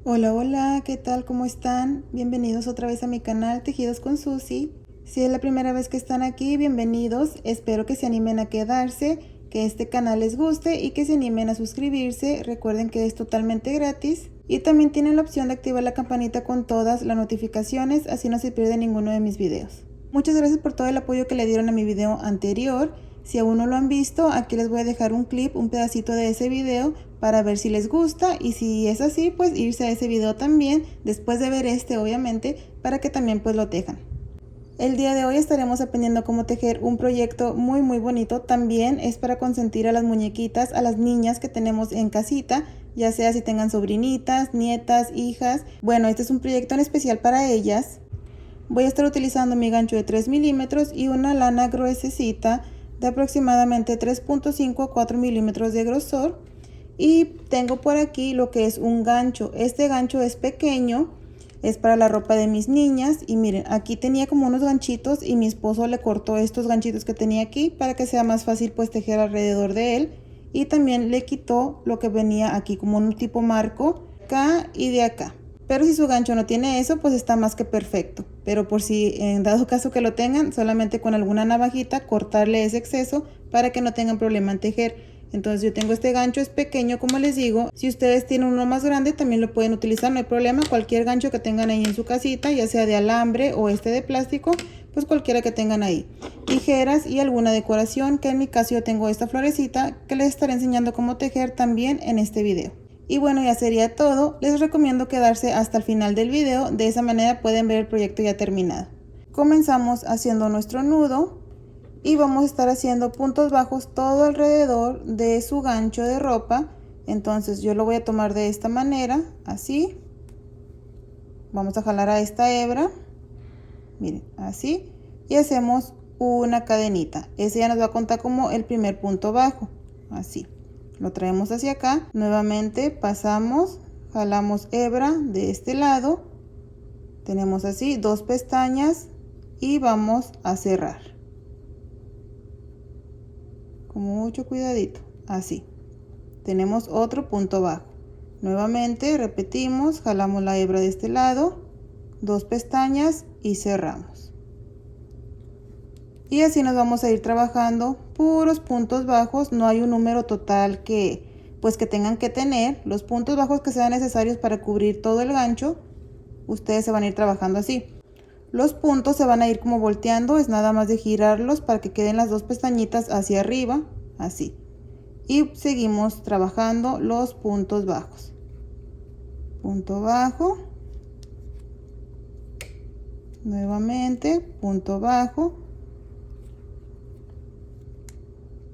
Hola, hola, ¿qué tal? ¿Cómo están? Bienvenidos otra vez a mi canal Tejidos con Susi. Si es la primera vez que están aquí, bienvenidos. Espero que se animen a quedarse, que este canal les guste y que se animen a suscribirse. Recuerden que es totalmente gratis. Y también tienen la opción de activar la campanita con todas las notificaciones, así no se pierde ninguno de mis videos. Muchas gracias por todo el apoyo que le dieron a mi video anterior. Si aún no lo han visto, aquí les voy a dejar un clip, un pedacito de ese video para ver si les gusta, y si es así, pues irse a ese video también después de ver este, obviamente, para que también pues lo tejan. El día de hoy estaremos aprendiendo cómo tejer un proyecto muy bonito. También es para consentir a las muñequitas, a las niñas que tenemos en casita, ya sea si tengan sobrinitas, nietas, hijas. Bueno, este es un proyecto en especial para ellas. Voy a estar utilizando mi gancho de 3 milímetros y una lana gruesecita de aproximadamente 3.5 a 4 milímetros de grosor. Y tengo por aquí lo que es un gancho. Este gancho es pequeño, es para la ropa de mis niñas. Y miren, aquí tenía como unos ganchitos y mi esposo le cortó estos ganchitos que tenía aquí para que sea más fácil pues tejer alrededor de él. Y también le quitó lo que venía aquí como un tipo marco acá y de acá. Pero si su gancho no tiene eso, pues está más que perfecto. Pero por si en dado caso que lo tengan, solamente con alguna navajita cortarle ese exceso para que no tengan problema en tejer. Entonces yo tengo este gancho, es pequeño como les digo. Si ustedes tienen uno más grande también lo pueden utilizar, no hay problema. Cualquier gancho que tengan ahí en su casita, ya sea de alambre o este de plástico, pues cualquiera que tengan ahí. Tijeras y alguna decoración, que en mi caso yo tengo esta florecita que les estaré enseñando cómo tejer también en este video. Y bueno, ya sería todo. Les recomiendo quedarse hasta el final del video, de esa manera pueden ver el proyecto ya terminado. Comenzamos haciendo nuestro nudo y vamos a estar haciendo puntos bajos todo alrededor de su gancho de ropa. Entonces yo lo voy a tomar de esta manera, así. Vamos a jalar a esta hebra, miren, así, y hacemos una cadenita. Ese ya nos va a contar como el primer punto bajo, así. Lo traemos hacia acá, nuevamente pasamos, jalamos hebra de este lado, tenemos así 2 pestañas y vamos a cerrar con mucho cuidadito, así. Tenemos otro punto bajo, nuevamente repetimos, jalamos la hebra de este lado, 2 pestañas y cerramos. Y así nos vamos a ir trabajando puros puntos bajos. No hay un número total que tengan que tener. Los puntos bajos que sean necesarios para cubrir todo el gancho, ustedes se van a ir trabajando así. Los puntos se van a ir como volteando, es nada más de girarlos para que queden las 2 pestañitas hacia arriba, así. Y seguimos trabajando los puntos bajos. Punto bajo, nuevamente punto bajo,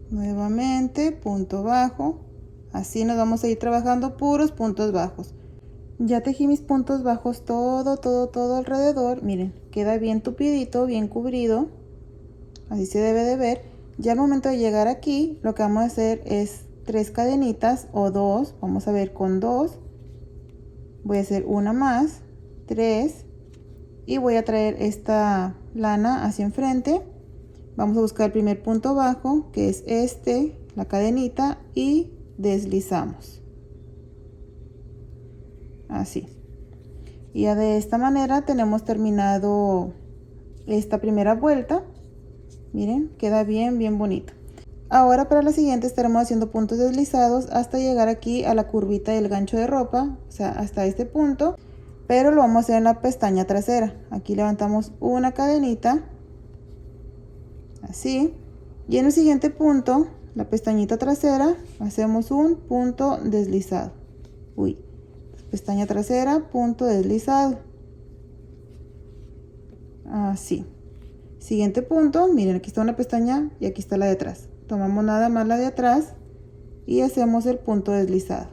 nuevamente punto bajo. Así nos vamos a ir trabajando puros puntos bajos. Ya tejí mis puntos bajos todo alrededor. Miren, queda bien tupidito, bien cubrido, así se debe de ver. Ya al momento de llegar aquí, lo que vamos a hacer es 3 cadenitas o 2. Vamos a ver, con 2 voy a hacer una más, 3, y voy a traer esta lana hacia enfrente. Vamos a buscar el primer punto bajo, que es este, la cadenita, y deslizamos así. Y ya de esta manera tenemos terminado esta primera vuelta. Miren, queda bien bonito. Ahora para la siguiente estaremos haciendo puntos deslizados hasta llegar aquí a la curvita del gancho de ropa, o sea, hasta este punto, pero lo vamos a hacer en la pestaña trasera. Aquí levantamos una cadenita, así, y en el siguiente punto, la pestañita trasera, hacemos un punto deslizado. Uy, pestaña trasera, punto deslizado, así. Siguiente punto, miren, aquí está una pestaña y aquí está la de atrás. Tomamos nada más la de atrás y hacemos el punto deslizado.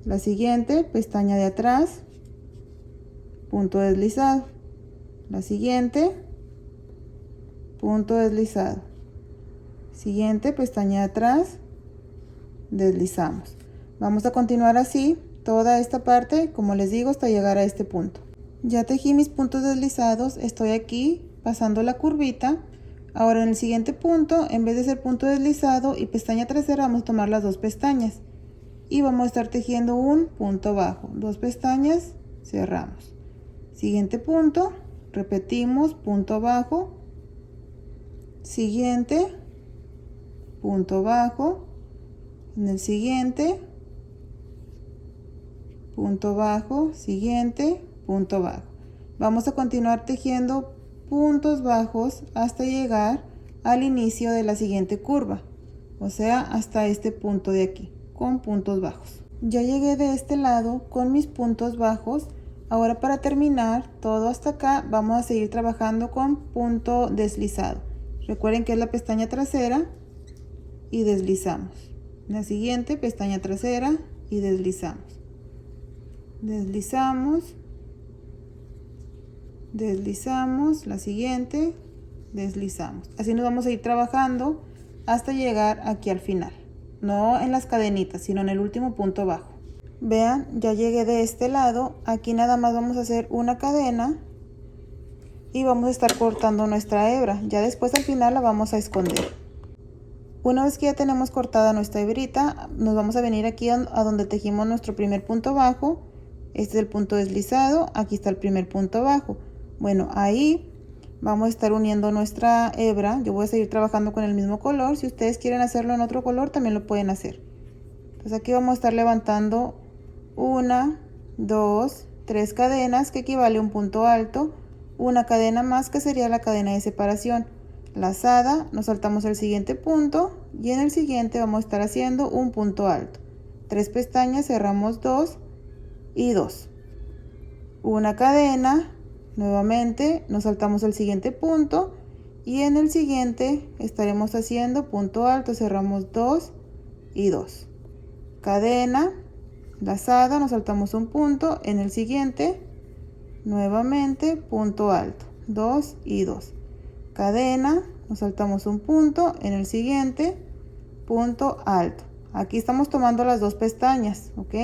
La siguiente, pestaña de atrás, punto deslizado. La siguiente, punto deslizado. Siguiente, pestaña de atrás, deslizamos. Vamos a continuar así toda esta parte, como les digo, hasta llegar a este punto. Ya tejí mis puntos deslizados, estoy aquí pasando la curvita. Ahora en el siguiente punto, en vez de hacer punto deslizado y pestaña trasera, vamos a tomar las 2 pestañas y vamos a estar tejiendo un punto bajo, 2 pestañas, cerramos, siguiente punto, repetimos, punto bajo, siguiente, punto bajo, en el siguiente, punto bajo, siguiente, punto bajo. Vamos a continuar tejiendo puntos bajos hasta llegar al inicio de la siguiente curva, o sea, hasta este punto de aquí, con puntos bajos. Ya llegué de este lado con mis puntos bajos. Ahora, para terminar todo hasta acá, vamos a seguir trabajando con punto deslizado. Recuerden que es la pestaña trasera y deslizamos. La siguiente pestaña trasera y deslizamos. Deslizamos, deslizamos, la siguiente, deslizamos. Así nos vamos a ir trabajando hasta llegar aquí al final. No en las cadenitas, sino en el último punto bajo. Vean, ya llegué de este lado. Aquí nada más vamos a hacer una cadena y vamos a estar cortando nuestra hebra. Ya después al final la vamos a esconder. Una vez que ya tenemos cortada nuestra hebrita, nos vamos a venir aquí a donde tejimos nuestro primer punto bajo. Este es el punto deslizado, aquí está el primer punto bajo. Bueno, ahí vamos a estar uniendo nuestra hebra. Yo voy a seguir trabajando con el mismo color. Si ustedes quieren hacerlo en otro color, también lo pueden hacer. Entonces aquí vamos a estar levantando 1, 2, 3 cadenas, que equivale a un punto alto, una cadena más, que sería la cadena de separación, lazada, nos saltamos el siguiente punto y en el siguiente vamos a estar haciendo un punto alto, 3 pestañas, cerramos 2 y 2, una cadena, nuevamente nos saltamos el siguiente punto y en el siguiente estaremos haciendo punto alto, cerramos 2 y 2, cadena, lazada, nos saltamos un punto, en el siguiente nuevamente punto alto, 2 y 2, cadena, nos saltamos un punto, en el siguiente punto alto. Aquí estamos tomando las 2 pestañas, ok,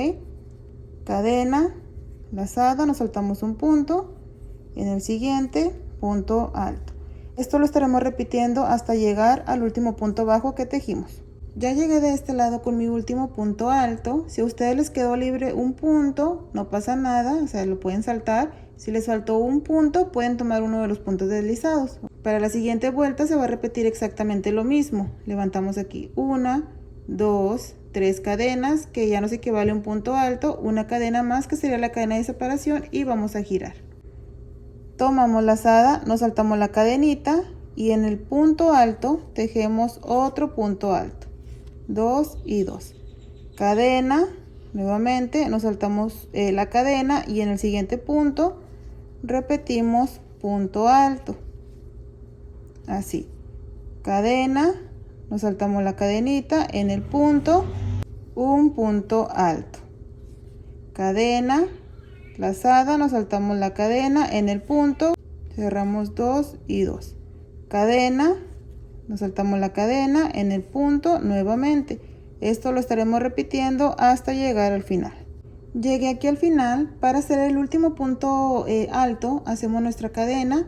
cadena, lazada, nos saltamos un punto, en el siguiente punto alto. Esto lo estaremos repitiendo hasta llegar al último punto bajo que tejimos. Ya llegué de este lado con mi último punto alto. Si a ustedes les quedó libre un punto, no pasa nada, o sea, lo pueden saltar. Si les faltó un punto, pueden tomar uno de los puntos deslizados. Para la siguiente vuelta se va a repetir exactamente lo mismo. Levantamos aquí 1, 2, 3 cadenas, que ya nos equivale a un punto alto, una cadena más, que sería la cadena de separación, y vamos a girar. Tomamos lazada, nos saltamos la cadenita y en el punto alto tejemos otro punto alto, 2 y 2, cadena, nuevamente nos saltamos la cadena y en el siguiente punto repetimos punto alto, así, cadena, nos saltamos la cadenita, en el punto un punto alto, cadena, lazada, nos saltamos la cadena, en el punto cerramos 2 y 2, cadena, nos saltamos la cadena, en el punto nuevamente. Esto lo estaremos repitiendo hasta llegar al final. Llegué aquí al final. Para hacer el último punto alto, hacemos nuestra cadena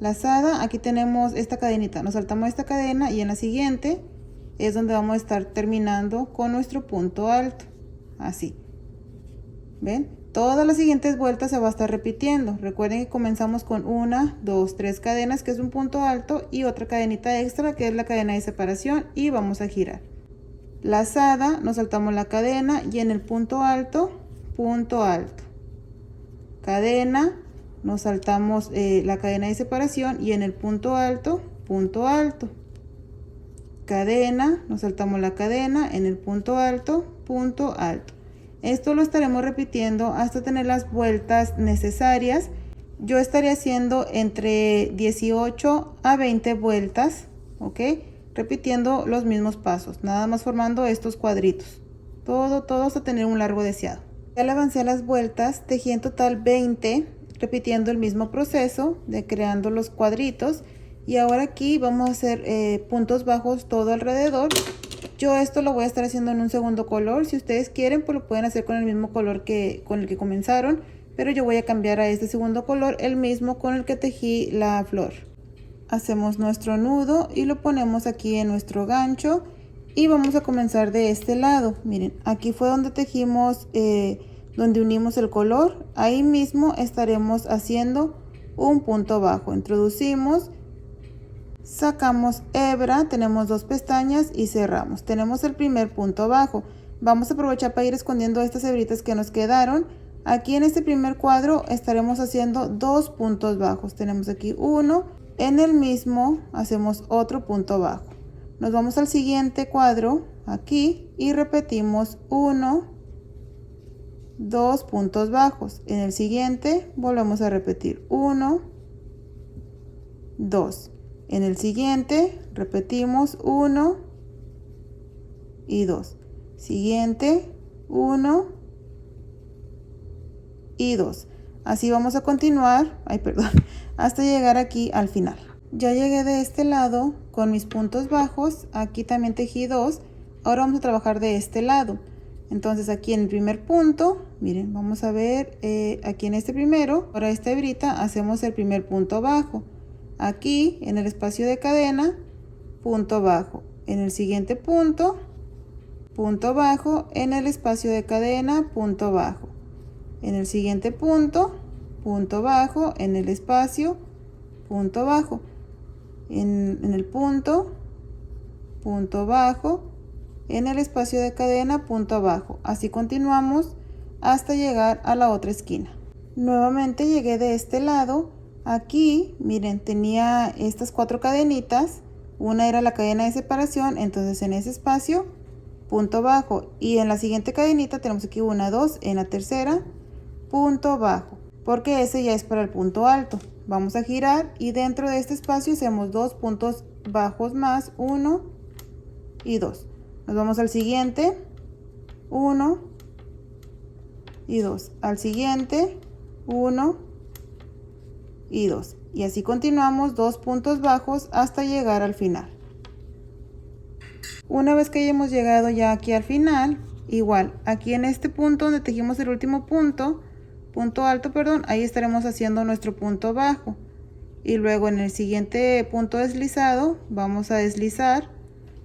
lazada. Aquí tenemos esta cadenita, nos saltamos esta cadena y en la siguiente es donde vamos a estar terminando con nuestro punto alto, así. ¿Ven? Todas las siguientes vueltas se va a estar repitiendo. Recuerden que comenzamos con 1, 2, 3 cadenas, que es un punto alto, y otra cadenita extra, que es la cadena de separación, y vamos a girar. Lazada, nos saltamos la cadena y en el punto alto, cadena, nos saltamos la cadena de separación y en el punto alto, cadena, nos saltamos la cadena, en el punto alto, Esto lo estaremos repitiendo hasta tener las vueltas necesarias. Yo estaré haciendo entre 18 a 20 vueltas, ¿ok? Repitiendo los mismos pasos, nada más formando estos cuadritos. Todo hasta tener un largo deseado. Ya le avancé a las vueltas, tejí en total 20, repitiendo el mismo proceso de creando los cuadritos. Y ahora aquí vamos a hacer puntos bajos todo alrededor. Yo esto lo voy a estar haciendo en un segundo color. Si ustedes quieren, pues lo pueden hacer con el mismo color con el que comenzaron, pero yo voy a cambiar a este segundo color, el mismo con el que tejí la flor. Hacemos nuestro nudo y lo ponemos aquí en nuestro gancho Y vamos a comenzar de este lado. Miren, aquí fue donde tejimos, donde unimos el color. Ahí mismo estaremos haciendo un punto bajo. Introducimos, sacamos hebra, tenemos 2 pestañas y cerramos. Tenemos el primer punto bajo. Vamos a aprovechar para ir escondiendo estas hebritas que nos quedaron. Aquí en este primer cuadro estaremos haciendo 2 puntos bajos. Tenemos aquí uno, en el mismo hacemos otro punto bajo. Nos vamos al siguiente cuadro, aquí, y repetimos 1, 2 puntos bajos. En el siguiente volvemos a repetir 1, 2. En el siguiente repetimos 1 y 2. Siguiente, 1 y 2. Así vamos a continuar, hasta llegar aquí al final. Ya llegué de este lado con mis puntos bajos. Aquí también tejí 2. Ahora vamos a trabajar de este lado. Entonces aquí en el primer punto, miren, vamos a ver aquí en este primero, ahora esta hebrita hacemos el primer punto bajo. Aquí en el espacio de cadena, punto bajo. En el siguiente punto, punto bajo. En el espacio de cadena, punto bajo. En el siguiente punto, punto bajo. En el espacio, punto bajo. En el punto, punto bajo. En el espacio de cadena, punto bajo. Así continuamos hasta llegar a la otra esquina. Nuevamente llegué de este lado. Aquí, miren, tenía estas 4 cadenitas. Una era la cadena de separación, entonces en ese espacio, punto bajo. Y en la siguiente cadenita tenemos aquí 1, 2, en la tercera, punto bajo, porque ese ya es para el punto alto. Vamos a girar y dentro de este espacio hacemos 2 puntos bajos más, 1 y 2. Nos vamos al siguiente, 1 y 2. Al siguiente, 1 y 2. Y así continuamos 2 puntos bajos hasta llegar al final. Una vez que hayamos llegado ya aquí al final, igual, aquí en este punto donde tejimos el último punto, punto alto, perdón, ahí estaremos haciendo nuestro punto bajo. Y luego en el siguiente punto deslizado, vamos a deslizar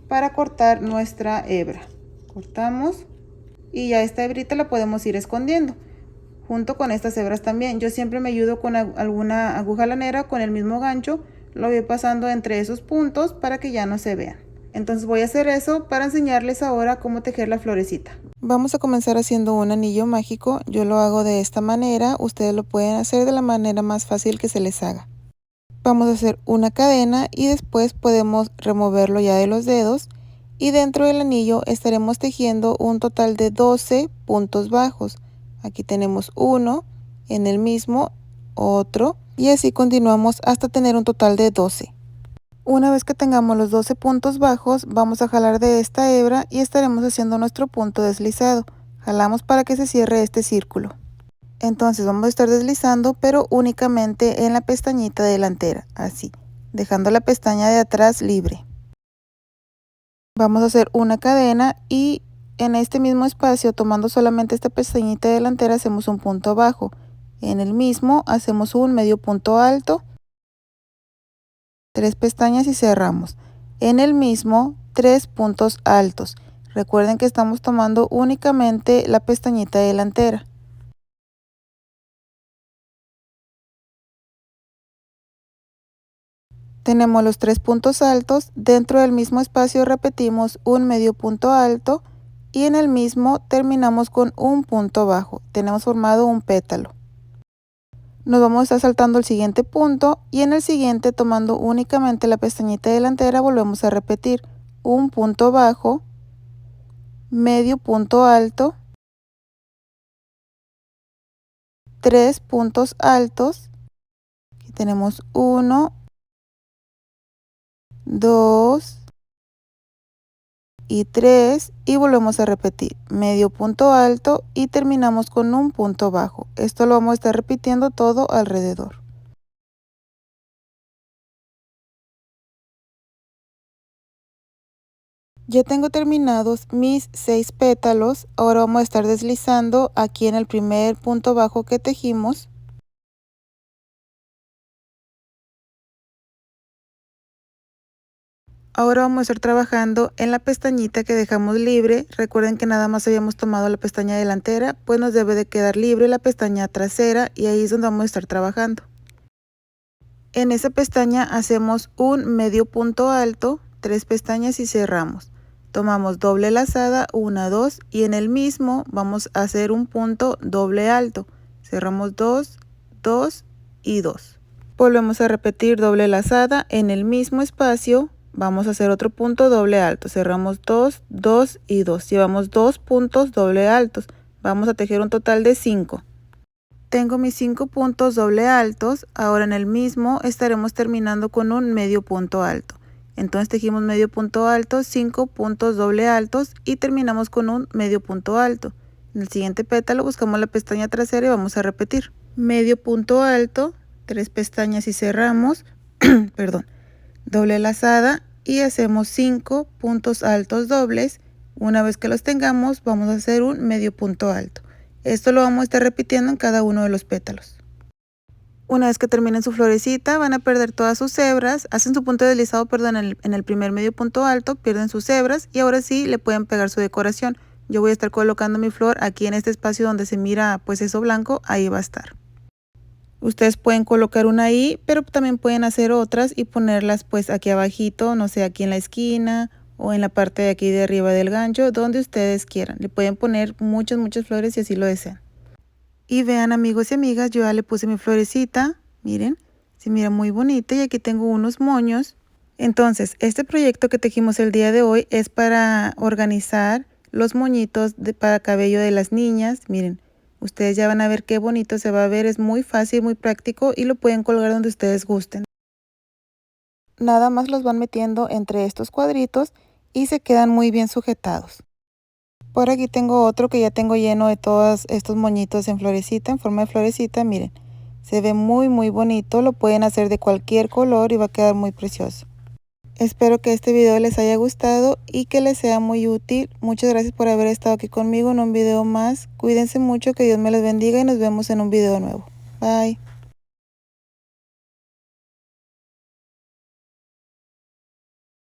para cortar nuestra hebra. Cortamos y ya esta hebrita la podemos ir escondiendo junto con estas hebras también. Yo siempre me ayudo con alguna aguja lanera con el mismo gancho, lo voy pasando entre esos puntos para que ya no se vean. Entonces voy a hacer eso para enseñarles ahora cómo tejer la florecita. Vamos a comenzar haciendo un anillo mágico. Yo lo hago de esta manera, ustedes lo pueden hacer de la manera más fácil que se les haga. Vamos a hacer una cadena y después podemos removerlo ya de los dedos, y dentro del anillo estaremos tejiendo un total de 12 puntos bajos. Aquí tenemos uno, en el mismo otro, y así continuamos hasta tener un total de 12. Una vez que tengamos los 12 puntos bajos, vamos a jalar de esta hebra y estaremos haciendo nuestro punto deslizado. Jalamos para que se cierre este círculo. Entonces vamos a estar deslizando, pero únicamente en la pestañita delantera, así, dejando la pestaña de atrás libre. Vamos a hacer una cadena y en este mismo espacio, tomando solamente esta pestañita delantera, hacemos un punto bajo. En el mismo hacemos un medio punto alto, 3 pestañas y cerramos. En el mismo, 3 puntos altos. Recuerden que estamos tomando únicamente la pestañita delantera. Tenemos los 3 puntos altos, dentro del mismo espacio repetimos un medio punto alto y en el mismo terminamos con un punto bajo. Tenemos formado un pétalo. Nos vamos a estar saltando el siguiente punto y en el siguiente, tomando únicamente la pestañita delantera, volvemos a repetir un punto bajo, medio punto alto, 3 puntos altos. Aquí tenemos 1, 2 y 3 y volvemos a repetir medio punto alto y terminamos con un punto bajo. Esto lo vamos a estar repitiendo todo alrededor. Ya tengo terminados mis 6 pétalos. Ahora vamos a estar deslizando aquí en el primer punto bajo que tejimos. Ahora vamos a estar trabajando en la pestañita que dejamos libre. Recuerden que nada más habíamos tomado la pestaña delantera, pues nos debe de quedar libre la pestaña trasera y ahí es donde vamos a estar trabajando. En esa pestaña hacemos un medio punto alto, 3 pestañas y cerramos. Tomamos doble lazada, 1, 2 y en el mismo vamos a hacer un punto doble alto. Cerramos 2, 2 y 2. Volvemos a repetir doble lazada en el mismo espacio. Vamos a hacer otro punto doble alto, cerramos 2, 2 y 2, llevamos 2 puntos doble altos, vamos a tejer un total de 5. Tengo mis 5 puntos doble altos, ahora en el mismo estaremos terminando con un medio punto alto. Entonces tejimos medio punto alto, 5 puntos doble altos y terminamos con un medio punto alto. En el siguiente pétalo buscamos la pestaña trasera y vamos a repetir. Medio punto alto, 3 pestañas y cerramos, perdón. Doble lazada y hacemos 5 puntos altos dobles. Una vez que los tengamos vamos a hacer un medio punto alto. Esto lo vamos a estar repitiendo en cada uno de los pétalos. Una vez que terminen su florecita van a perder todas sus hebras, hacen su punto deslizado en el primer medio punto alto, pierden sus hebras y ahora sí le pueden pegar su decoración. Yo voy a estar colocando mi flor aquí en este espacio donde se mira pues eso blanco, ahí va a estar. Ustedes pueden colocar una ahí, pero también pueden hacer otras y ponerlas pues aquí abajito, no sé, aquí en la esquina o en la parte de aquí de arriba del gancho, donde ustedes quieran. Le pueden poner muchas flores si así lo desean. Y vean amigos y amigas, yo ya le puse mi florecita, miren, se mira muy bonita y aquí tengo unos moños. Entonces, este proyecto que tejimos el día de hoy es para organizar los moñitos para cabello de las niñas, miren. Ustedes ya van a ver qué bonito se va a ver, es muy fácil, muy práctico y lo pueden colgar donde ustedes gusten. Nada más los van metiendo entre estos cuadritos y se quedan muy bien sujetados. Por aquí tengo otro que ya tengo lleno de todos estos moñitos en florecita, en forma de florecita, miren. Se ve muy bonito, lo pueden hacer de cualquier color y va a quedar muy precioso. Espero que este video les haya gustado y que les sea muy útil. Muchas gracias por haber estado aquí conmigo en un video más. Cuídense mucho, que Dios me los bendiga y nos vemos en un video nuevo. Bye.